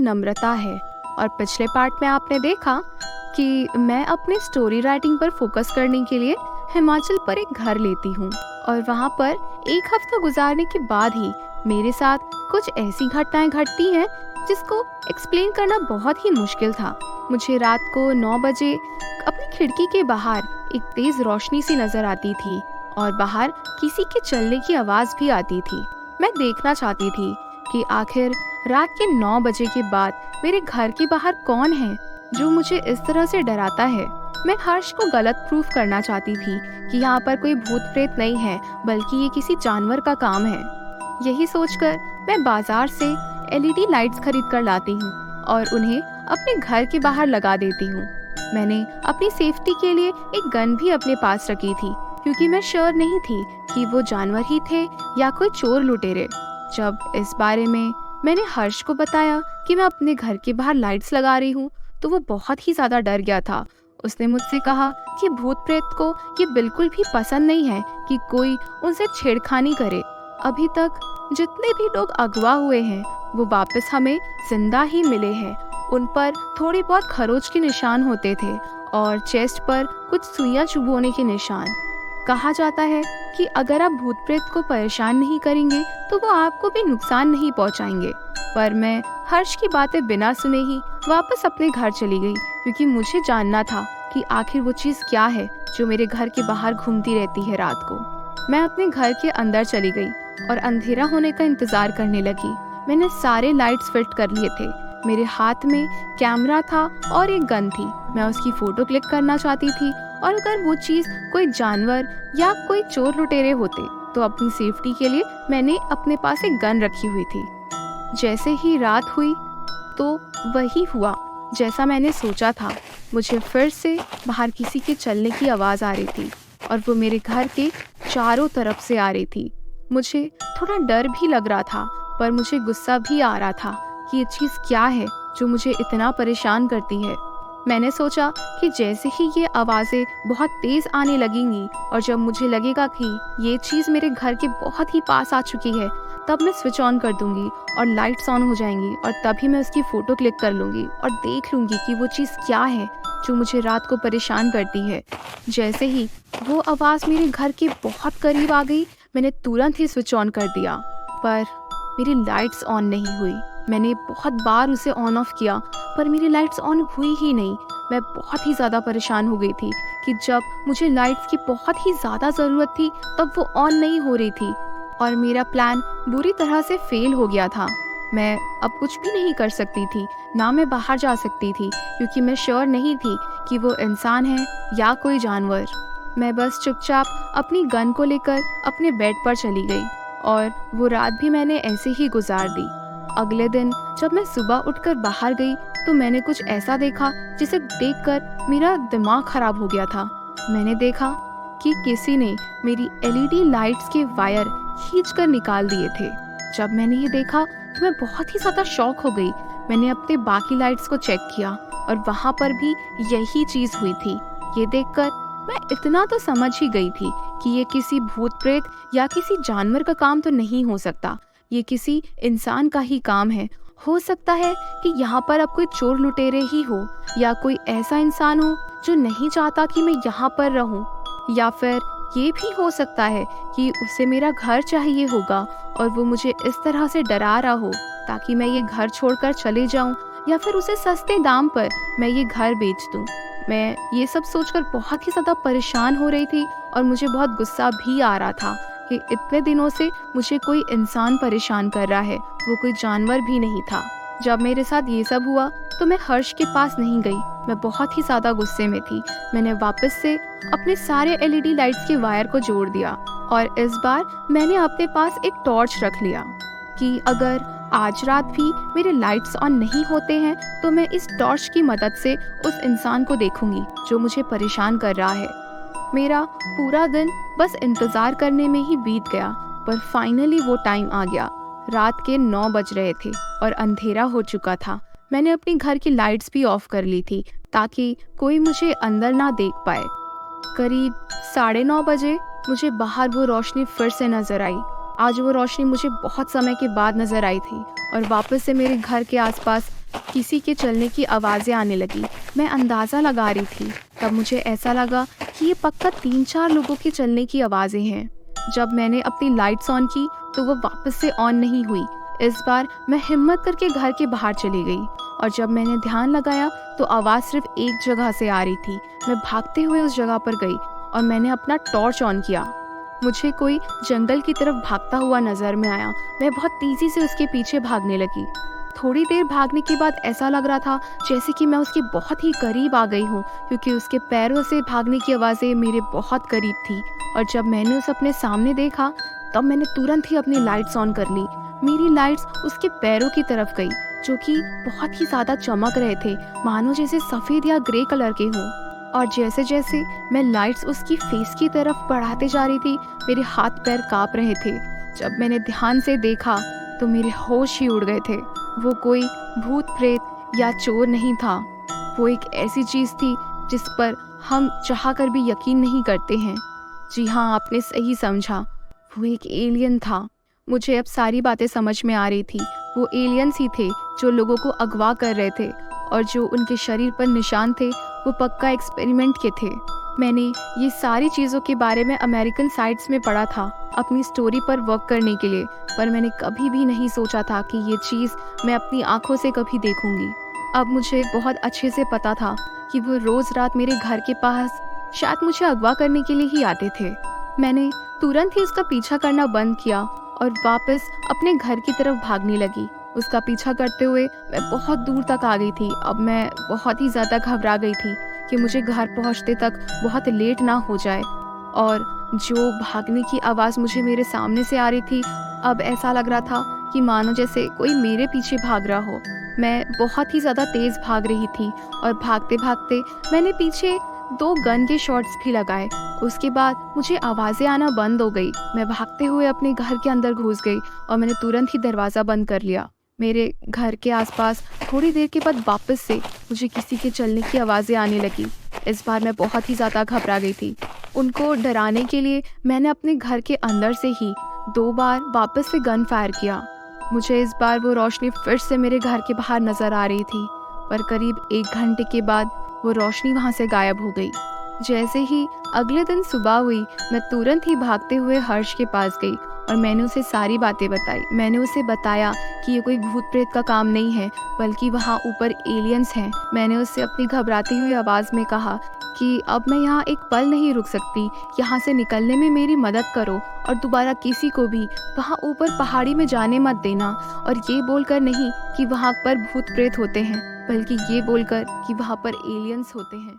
नम्रता है। और पिछले पार्ट में आपने देखा कि मैं अपने स्टोरी राइटिंग पर फोकस करने के लिए हिमाचल पर एक घर लेती हूँ और वहाँ पर एक हफ्ता गुजारने के बाद ही मेरे साथ कुछ ऐसी घटनाएं घटती हैं जिसको एक्सप्लेन करना बहुत ही मुश्किल था। मुझे रात को 9 बजे अपनी खिड़की के बाहर एक तेज रोशनी सी नजर आती थी और बाहर किसी के चलने की आवाज भी आती थी। मैं देखना चाहती थी कि आखिर रात के 9 बजे के बाद मेरे घर के बाहर कौन है जो मुझे इस तरह से डराता है। मैं हर्ष को गलत प्रूफ करना चाहती थी कि यहाँ पर कोई भूत प्रेत नहीं है, बल्कि ये किसी जानवर का काम है। यही सोचकर मैं बाजार से LED लाइट्स खरीद कर लाती हूँ और उन्हें अपने घर के बाहर लगा देती हूँ। मैंने अपनी सेफ्टी के लिए एक गन भी अपने पास रखी थी, क्योंकि मैं श्योर नहीं थी कि वो जानवर ही थे या कोई चोर लुटेरे। जब इस बारे में मैंने हर्ष को बताया कि मैं अपने घर के बाहर लाइट्स लगा रही हूँ, तो वो बहुत ही ज्यादा डर गया था। उसने मुझसे कहा कि भूत प्रेत को ये बिल्कुल भी पसंद नहीं है कि कोई उनसे छेड़खानी करे। अभी तक जितने भी लोग अगवा हुए हैं वो वापस हमें जिंदा ही मिले हैं। उन पर थोड़ी बहुत खरोच के निशान होते थे और चेस्ट पर कुछ सुइयां चुभोने के निशान। कहा जाता है कि अगर आप भूत प्रेत को परेशान नहीं करेंगे तो वो आपको भी नुकसान नहीं पहुंचाएंगे। पर मैं हर्ष की बातें बिना सुने ही वापस अपने घर चली गई, क्योंकि मुझे जानना था कि आखिर वो चीज क्या है जो मेरे घर के बाहर घूमती रहती है रात को। मैं अपने घर के अंदर चली गई और अंधेरा होने का इंतजार करने लगी। मैंने सारे लाइट्स फिट कर लिए थे। मेरे हाथ में कैमरा था और एक गन थी। मैं उसकी फोटो क्लिक करना चाहती थी, और अगर वो चीज कोई जानवर या कोई चोर लुटेरे होते तो अपनी सेफ्टी के लिए मैंने अपने पास एक गन रखी हुई थी। जैसे ही रात हुई तो वही हुआ जैसा मैंने सोचा था। मुझे फिर से बाहर किसी के चलने की आवाज आ रही थी और वो मेरे घर के चारों तरफ से आ रही थी। मुझे थोड़ा डर भी लग रहा था, पर मुझे गुस्सा भी आ रहा था कि ये चीज क्या है जो मुझे इतना परेशान करती है। मैंने सोचा कि जैसे ही ये आवाजें बहुत तेज आने लगेंगी और जब मुझे लगेगा कि ये चीज मेरे घर के बहुत ही पास आ चुकी है, तब मैं स्विच ऑन कर दूंगी और लाइट्स ऑन हो जाएंगी और तभी मैं उसकी फोटो क्लिक कर लूंगी और देख लूंगी कि वो चीज क्या है जो मुझे रात को परेशान करती है। जैसे ही वो आवाज मेरे घर के बहुत करीब आ गई, मैंने तुरंत ही स्विच ऑन कर दिया, पर मेरी लाइट्स ऑन नहीं हुई। मैंने बहुत बार उसे ऑन ऑफ किया, पर मेरी लाइट्स ऑन हुई ही नहीं। मैं बहुत ही ज़्यादा परेशान हो गई थी कि जब मुझे लाइट्स की बहुत ही ज़्यादा ज़रूरत थी तब वो ऑन नहीं हो रही थी, और मेरा प्लान बुरी तरह से फेल हो गया था। मैं अब कुछ भी नहीं कर सकती थी, ना मैं बाहर जा सकती थी, क्योंकि मैं श्योर नहीं थी कि वो इंसान है या कोई जानवर। मैं बस चुपचाप अपनी गन को लेकर अपने बेड पर चली गई और वो रात भी मैंने ऐसे ही गुजार दी। अगले दिन जब मैं सुबह उठकर बाहर गई तो मैंने कुछ ऐसा देखा जिसे देखकर मेरा दिमाग खराब हो गया था। मैंने देखा कि किसी ने मेरी LED लाइट्स के वायर खींचकर निकाल दिए थे। जब मैंने ये देखा तो मैं बहुत ही ज्यादा शॉक हो गई। मैंने अपने बाकी लाइट्स को चेक किया और वहाँ पर भी यही चीज हुई थी। ये देखकर मैं इतना तो समझ ही गई थी कि ये किसी भूत प्रेत या किसी जानवर का काम तो नहीं हो सकता, ये किसी इंसान का ही काम है। हो सकता है कि यहाँ पर अब कोई चोर लुटेरे ही हो, या कोई ऐसा इंसान हो जो नहीं चाहता कि मैं यहाँ पर रहूं, या फिर ये भी हो सकता है कि उसे मेरा घर चाहिए होगा और वो मुझे इस तरह से डरा रहा हो ताकि मैं ये घर छोड़कर चले जाऊं, या फिर उसे सस्ते दाम पर मैं ये घर बेच दूं। मैं ये सब सोचकर बहुत ही ज्यादा परेशान हो रही थी और मुझे बहुत गुस्सा भी आ रहा था कि इतने दिनों से मुझे कोई इंसान परेशान कर रहा है, वो कोई जानवर भी नहीं था। जब मेरे साथ ये सब हुआ तो मैं हर्ष के पास नहीं गई। मैं बहुत ही ज्यादा गुस्से में थी। मैंने वापस से अपने सारे LED लाइट्स के वायर को जोड़ दिया और इस बार मैंने अपने पास एक टॉर्च रख लिया कि अगर आज रात भी मेरे लाइट्स ऑन नहीं होते हैं तो मैं इस टॉर्च की मदद से उस इंसान को देखूंगी जो मुझे परेशान कर रहा है। मेरा पूरा दिन बस इंतजार करने में ही बीत गया, पर फाइनली वो टाइम आ गया। रात के 9 बज रहे थे और अंधेरा हो चुका था। मैंने अपने घर की लाइट्स भी ऑफ कर ली थी ताकि कोई मुझे अंदर ना देख पाए। करीब 9:30 बजे मुझे बाहर वो रोशनी फिर से नजर आई। आज वो रोशनी मुझे बहुत समय के बाद नजर आई थी और वापस से मेरे घर के आसपास किसी के चलने की आवाज़ें आने लगी। मैं अंदाज़ा लगा रही थी। तब मुझे ऐसा लगा कि ये पक्का 3-4 लोगों के चलने की आवाज़ें हैं। जब मैंने अपनी लाइट्स ऑन की तो वो वापस से ऑन नहीं हुई। इस बार मैं हिम्मत करके घर के बाहर चली गई और जब मैंने ध्यान लगाया तो आवाज़ सिर्फ एक जगह से आ रही थी। मैं भागते हुए उस जगह पर गई और मैंने अपना टॉर्च ऑन किया। मुझे कोई जंगल की तरफ भागता हुआ नज़र में आया। मैं बहुत तेज़ी से उसके पीछे भागने लगी। थोड़ी देर भागने के बाद ऐसा लग रहा था जैसे कि मैं उसके बहुत ही करीब आ गई हूँ, क्योंकि उसके पैरों से भागने की आवाज़ें मेरे बहुत करीब थी। और जब मैंने उसे अपने सामने देखा तब मैंने तुरंत ही अपनी लाइट्स ऑन कर ली। मेरी लाइट्स उसके पैरों की तरफ गई, जो कि बहुत ही ज़्यादा चमक रहे थे, मानो जैसे सफ़ेद या ग्रे कलर के हों। और जैसे जैसे मैं लाइट्स उसकी फेस की तरफ बढ़ाते जा रही थी, मेरे हाथ पैर काँप रहे थे। जब मैंने ध्यान से देखा तो मेरे होश ही उड़ गए थे। वो कोई भूत प्रेत या चोर नहीं था। वो एक ऐसी चीज़ थी जिस पर हम चाह कर भी यकीन नहीं करते हैं। जी हाँ, आपने सही समझा, वो एक एलियन था। मुझे अब सारी बातें समझ में आ रही थी। वो एलियंस ही थे जो लोगों को अगवा कर रहे थे और जो उनके शरीर पर निशान थे वो पक्का एक्सपेरिमेंट के थे। मैंने ये सारी चीज़ों के बारे में अमेरिकन साइट्स में पढ़ा था अपनी स्टोरी पर वर्क करने के लिए, पर मैंने कभी भी नहीं सोचा था कि ये चीज़ मैं अपनी आंखों से कभी देखूंगी। अब मुझे बहुत अच्छे से पता था कि वो रोज़ रात मेरे घर के पास शायद मुझे अगवा करने के लिए ही आते थे। मैंने तुरंत ही उसका पीछा करना बंद किया और वापस अपने घर की तरफ भागने लगी। उसका पीछा करते हुए मैं बहुत दूर तक आ गई थी। अब मैं बहुत ही ज़्यादा घबरा गई थी कि मुझे घर पहुंचते तक बहुत लेट ना हो जाए। और जो भागने की आवाज़ मुझे मेरे सामने से आ रही थी, अब ऐसा लग रहा था कि मानो जैसे कोई मेरे पीछे भाग रहा हो। मैं बहुत ही ज़्यादा तेज़ भाग रही थी और भागते भागते मैंने पीछे 2 गन के शॉट्स भी लगाए। उसके बाद मुझे आवाज़ें आना बंद हो गई। मैं भागते हुए अपने घर के अंदर घुस गई और मैंने तुरंत ही दरवाज़ा बंद कर लिया। मेरे घर के आसपास थोड़ी देर के बाद वापस से मुझे किसी के चलने की आवाज़ें आने लगी। इस बार मैं बहुत ही ज़्यादा घबरा गई थी। उनको डराने के लिए मैंने अपने घर के अंदर से ही 2 बार वापस से गन फायर किया। मुझे इस बार वो रोशनी फिर से मेरे घर के बाहर नज़र आ रही थी, पर करीब 1 घंटे के बाद वो रोशनी वहाँ से गायब हो गई। जैसे ही अगले दिन सुबह हुई, मैं तुरंत ही भागते हुए हर्ष के पास गई और मैंने उसे सारी बातें बताई। मैंने उसे बताया कि ये कोई भूत प्रेत का काम नहीं है, बल्कि वहाँ ऊपर एलियंस हैं। मैंने उससे अपनी घबराती हुई आवाज़ में कहा कि अब मैं यहाँ एक पल नहीं रुक सकती, यहाँ से निकलने में मेरी मदद करो और दोबारा किसी को भी वहाँ ऊपर पहाड़ी में जाने मत देना। और ये बोलकर नहीं कि वहाँ पर भूत प्रेत होते हैं, बल्कि ये बोलकर कि वहाँ पर एलियंस होते हैं।